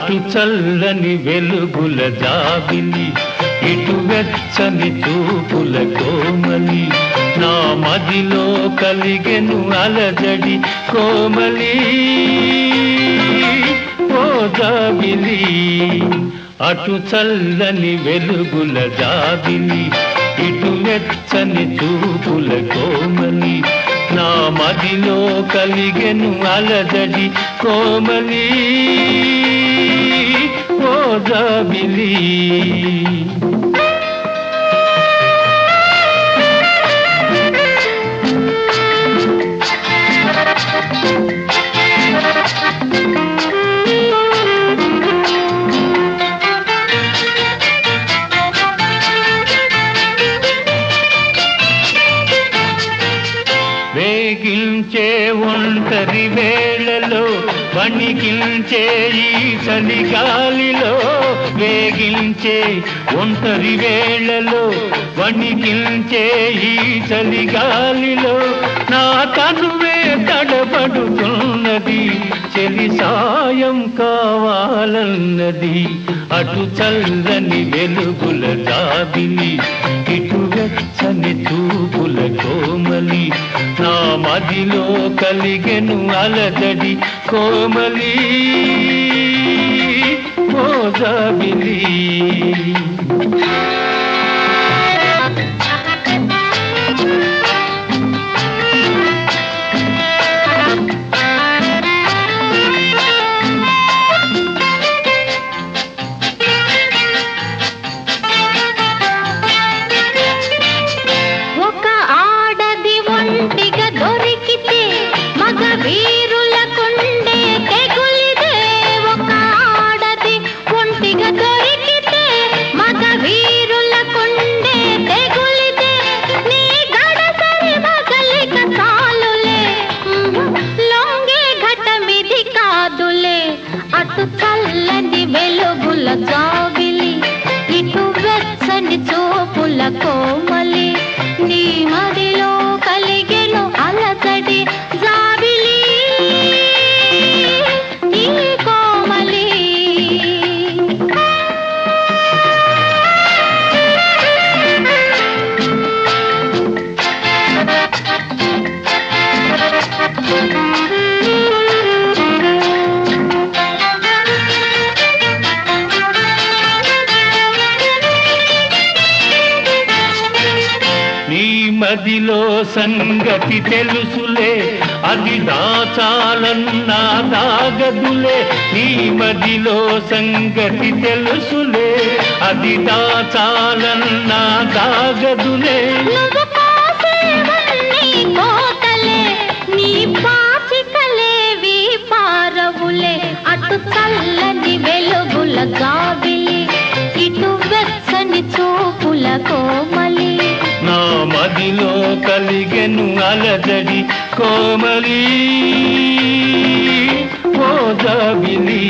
అటు చల్లని వెలుగుల జాబిలి, ఇటు వెచ్చని చూపుల కోమలి, నా మదిలో కలిగెను అలజడి కోమలి ఓ జాబిలి. అటు చల్లని వెలుగుల జాబిలి, ఇటు వెచ్చని చూపుల కోమలి, నా మదిలో కలిగెను అలజడి కోమలి ఓ జాబిలి. వేగించే ఒంటరి వేళలో వణికించే ఈ చలిగాలిలో, వేగించే ఒంటరి వేళలో వణికించే ఈ చలిగాలిలో, నా తనువే తడబడుతున్నది, చెలి సాయం కావాలన్నది. అటు చల్లని వెలుగుల జాబిలి, ఇటు వెచ్చని చూపుల కోమలి, నా మదిలో కలిగెను అలజడి కోమలి ఓ జాబిలి. అటు చల్లని వెలుగుల జాబిలి, ఇటు వెచ్చని చూపుల కోమలి, నీ మదిలో కలిగెను అలజడి జాబిలి నీ కోమలి. మదిలో సంగతి తెలుసులే, అది దాచాలన్నా దాగదులే, నీ మదిలో సంగతి తెలుసులే, అది దాచాలన్నా దాగదులే. నువ్వు కోసేవన్నీ కోతలే, నీ పాచికలేవి పారవులే. అటు చల్లని వెలుగుల జాబిలి, ఇటు వెచ్చని చూపుల కోమలి, నా మదిలో కలిగెను అలజడి కోమలి ఓ జాబిలి.